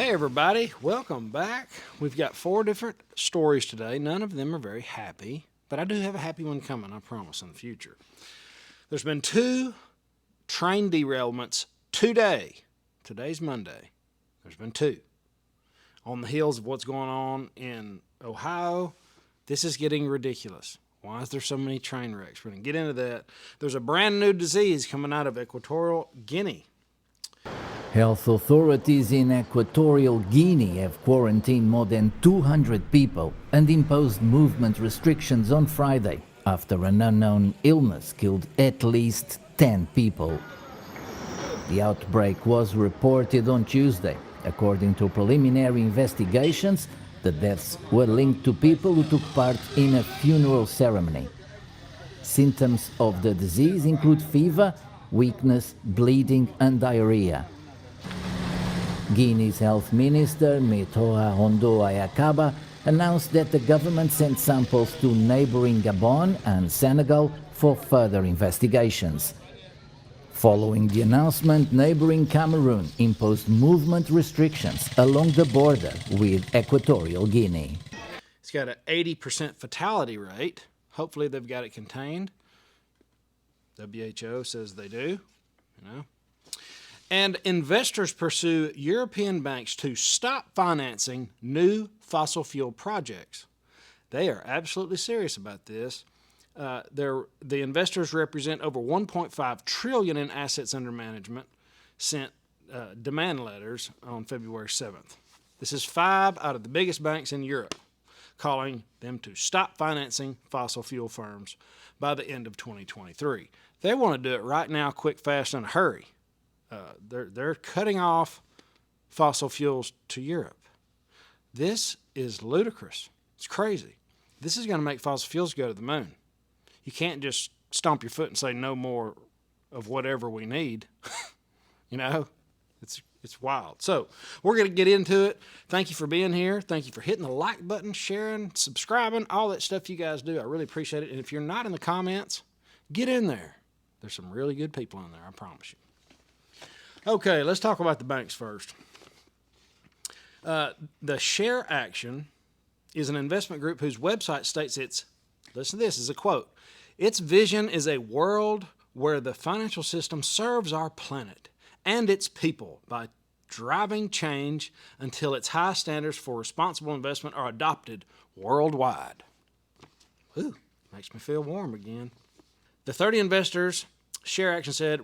Hey everybody, welcome back. We've got 4 different stories today. None of them are very happy, but I do have a happy one coming, I promise, in the future. There's been 2 train derailments today. Today's Monday. There's been 2. On the heels of what's going on in Ohio, this is getting ridiculous. Why is there so many train wrecks? We're going to get into that. There's a brand new disease coming out of Equatorial Guinea. Health authorities in Equatorial Guinea have quarantined more than 200 people and imposed movement restrictions on Friday after an unknown illness killed at least 10 people. The outbreak was reported on Tuesday. According to preliminary investigations, the deaths were linked to people who took part in a funeral ceremony. Symptoms of the disease include fever, weakness, bleeding and diarrhea. Guinea's health minister, Metoa Hondo Ayakaba, announced that the government sent samples to neighboring Gabon and Senegal for further investigations. Following the announcement, neighboring Cameroon imposed movement restrictions along the border with Equatorial Guinea. It's got an 80% fatality rate. Hopefully they've got it contained. WHO says they do, And investors pursue European banks to stop financing new fossil fuel projects. They are absolutely serious about this. The investors represent over $1.5 trillion in assets under management, sent demand letters on February 7th. This is 5 out of the biggest banks in Europe, calling them to stop financing fossil fuel firms by the end of 2023. They want to do it right now, quick, fast, and a hurry. They're cutting off fossil fuels to Europe. This is ludicrous. It's crazy. This is going to make fossil fuels go to the moon. You can't just stomp your foot and say no more of whatever we need. It's wild. So we're going to get into it. Thank you for being here. Thank you for hitting the like button, sharing, subscribing, all that stuff you guys do. I really appreciate it. And if you're not in the comments, get in there. There's some really good people in there, I promise you. Okay, let's talk about the banks first. The Share Action is an investment group whose website states listen to this, is a quote, "Its vision is a world where the financial system serves our planet and its people by driving change until its high standards for responsible investment are adopted worldwide." Ooh, makes me feel warm again. The 30 investors, Share Action said,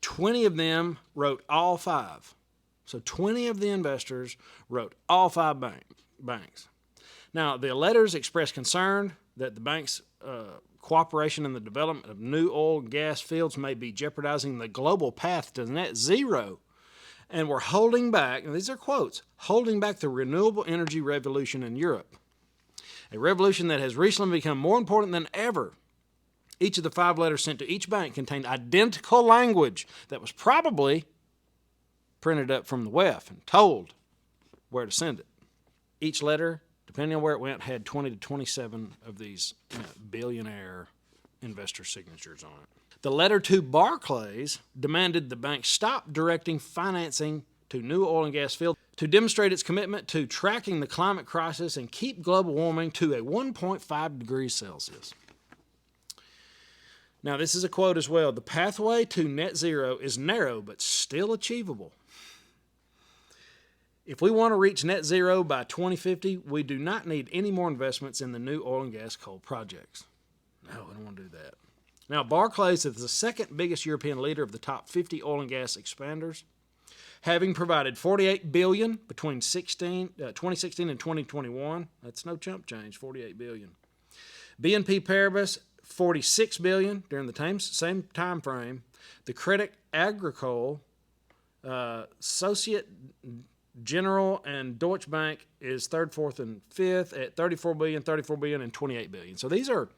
20 of them wrote all 5. So 20 of the investors wrote all 5 banks. Now, the letters expressed concern that the bank's cooperation in the development of new oil and gas fields may be jeopardizing the global path to net zero. And we're holding back, and these are quotes, holding back the renewable energy revolution in Europe. A revolution that has recently become more important than ever. Each of the 5 letters sent to each bank contained identical language that was probably printed up from the WEF and told where to send it. Each letter, depending on where it went, had 20 to 27 of these billionaire investor signatures on it. The letter to Barclays demanded the bank stop directing financing to new oil and gas fields to demonstrate its commitment to tracking the climate crisis and keep global warming to a 1.5 degrees Celsius. Now, this is a quote as well. "The pathway to net zero is narrow but still achievable. If we want to reach net zero by 2050, we do not need any more investments in the new oil and gas coal projects." No, we don't want to do that. Now, Barclays is the second biggest European leader of the top 50 oil and gas expanders, having provided $48 billion between 2016 and 2021. That's no chump change, $48 billion. BNP Paribas, $46 billion during the same time frame. The Crédit Agricole, Societe Generale, and Deutsche Bank is 3rd, 4th, and 5th at $34 billion, and $28 billion. So these are,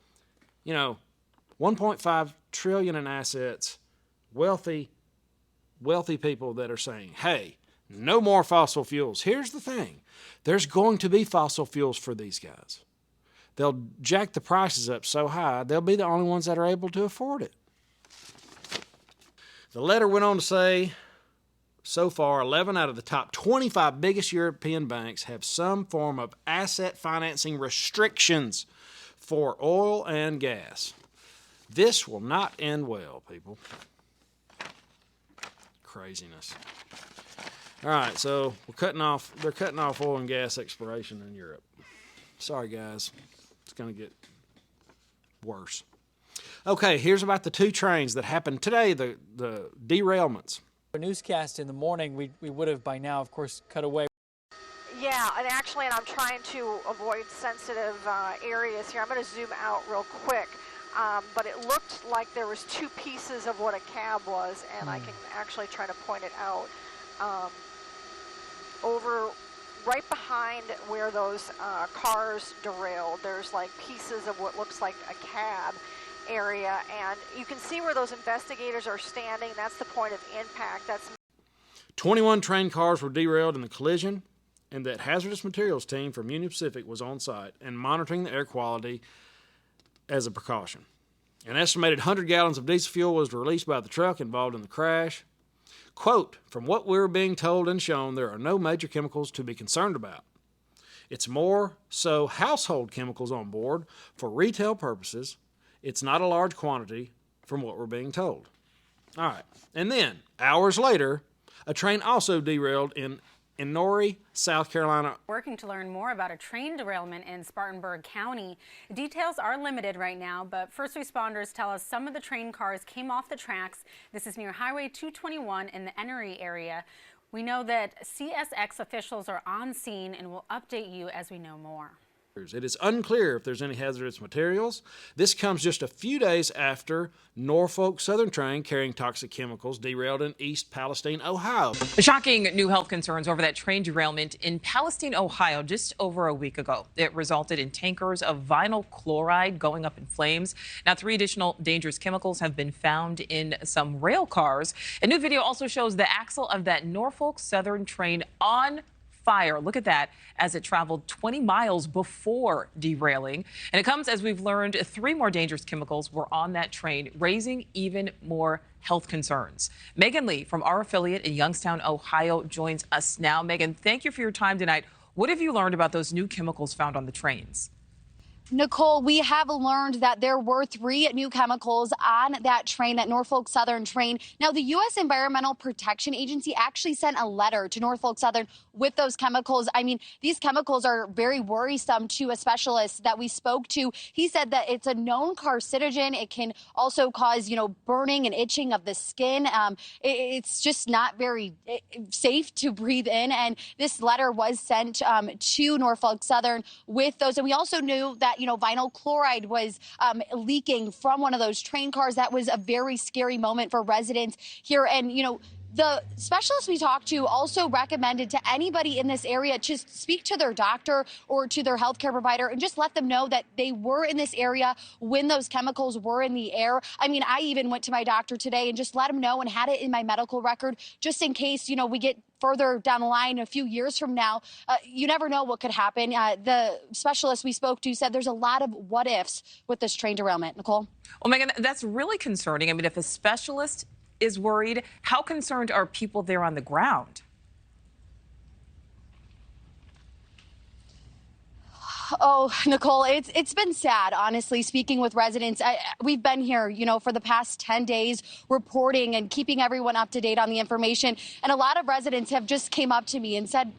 1.5 trillion in assets, wealthy people that are saying, hey, no more fossil fuels. Here's the thing. There's going to be fossil fuels for these guys. They'll jack the prices up so high, they'll be the only ones that are able to afford it. The letter went on to say So far, 11 out of the top 25 biggest European banks have some form of asset financing restrictions for oil and gas. This will not end well, people. Craziness. All right, so they're cutting off oil and gas exploration in Europe. Sorry, guys. It's going to get worse. Okay, here's about the two trains that happened today, the derailments. A newscast in the morning, we would have by now, of course, cut away. Yeah, and actually, I'm trying to avoid sensitive areas here. I'm going to zoom out real quick. But it looked like there was two pieces of what a cab was, and I can actually try to point it out. Over right behind where those cars derailed, there's like pieces of what looks like a cab area, and you can see where those investigators are standing. That's the point of impact. That's 21 train cars were derailed in the collision, and that hazardous materials team from Union Pacific was on site and monitoring the air quality as a precaution. An estimated 100 gallons of diesel fuel was released by the truck involved in the crash. Quote, from what we're being told and shown, there are no major chemicals to be concerned about. It's more so household chemicals on board for retail purposes. It's not a large quantity from what we're being told. All right. And then, hours later, a train also derailed in Nori, South Carolina. Working to learn more about a train derailment in Spartanburg County. Details are limited right now, but first responders tell us some of the train cars came off the tracks. This is near Highway 221 in the Enery area. We know that CSX officials are on scene and will update you as we know more. It is unclear if there's any hazardous materials. This comes just a few days after Norfolk Southern train carrying toxic chemicals derailed in East Palestine, Ohio. The shocking new health concerns over that train derailment in Palestine, Ohio, just over a week ago. It resulted in tankers of vinyl chloride going up in flames. Now, 3 additional dangerous chemicals have been found in some rail cars. A new video also shows the axle of that Norfolk Southern train on fire. Look at that as it traveled 20 miles before derailing. And it comes as we've learned 3 more dangerous chemicals were on that train, raising even more health concerns. Megan Lee from our affiliate in Youngstown, Ohio, joins us now. Megan, thank you for your time tonight. What have you learned about those new chemicals found on the trains? Nicole, we have learned that there were 3 new chemicals on that train, that Norfolk Southern train. Now, the U.S. Environmental Protection Agency actually sent a letter to Norfolk Southern with those chemicals. I mean, these chemicals are very worrisome to a specialist that we spoke to. He said that it's a known carcinogen. It can also cause, burning and itching of the skin. It's just not very safe to breathe in. And this letter was sent to Norfolk Southern with those. And we also knew that vinyl chloride was leaking from one of those train cars. That was a very scary moment for residents here. And, the specialist we talked to also recommended to anybody in this area just speak to their doctor or to their healthcare provider and just let them know that they were in this area when those chemicals were in the air. I mean, I even went to my doctor today and just let him know and had it in my medical record just in case, we get further down the line a few years from now. You never know what could happen. The specialist we spoke to said there's a lot of what ifs with this train derailment. Nicole? Well, Megan, that's really concerning. I mean, if a specialist is worried, how concerned are people there on the ground? Oh, Nicole, it's been sad, honestly, speaking with residents. We've been here, for the past 10 days reporting and keeping everyone up to date on the information. And a lot of residents have just came up to me and said,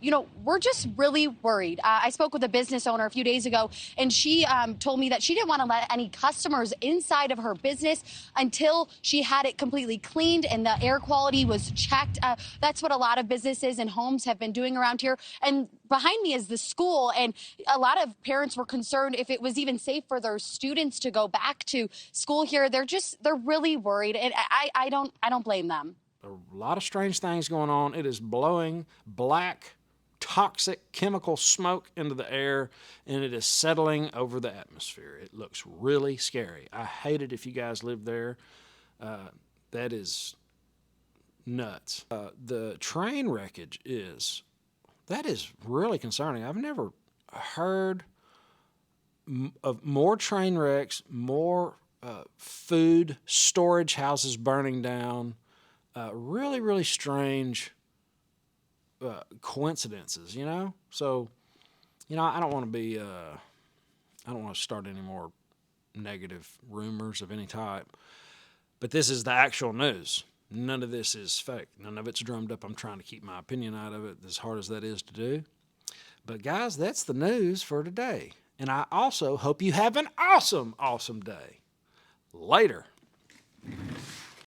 we're just really worried. I spoke with a business owner a few days ago, and she told me that she didn't want to let any customers inside of her business until she had it completely cleaned and the air quality was checked. That's what a lot of businesses and homes have been doing around here. And behind me is the school, and a lot of parents were concerned if it was even safe for their students to go back to school here. They're really worried, and I don't blame them. A lot of strange things going on. It is blowing black, toxic chemical smoke into the air, and it is settling over the atmosphere. It looks really scary. I hate it if you guys live there. That is nuts. The train wreckage that is really concerning. I've never heard of more train wrecks, more food storage houses burning down. Really, really strange coincidences, you know? So, you know, I don't want to be, I don't want to start any more negative rumors of any type. But this is the actual news. None of this is fake. None of it's drummed up. I'm trying to keep my opinion out of it, as hard as that is to do. But, guys, that's the news for today. And I also hope you have an awesome, awesome day. Later.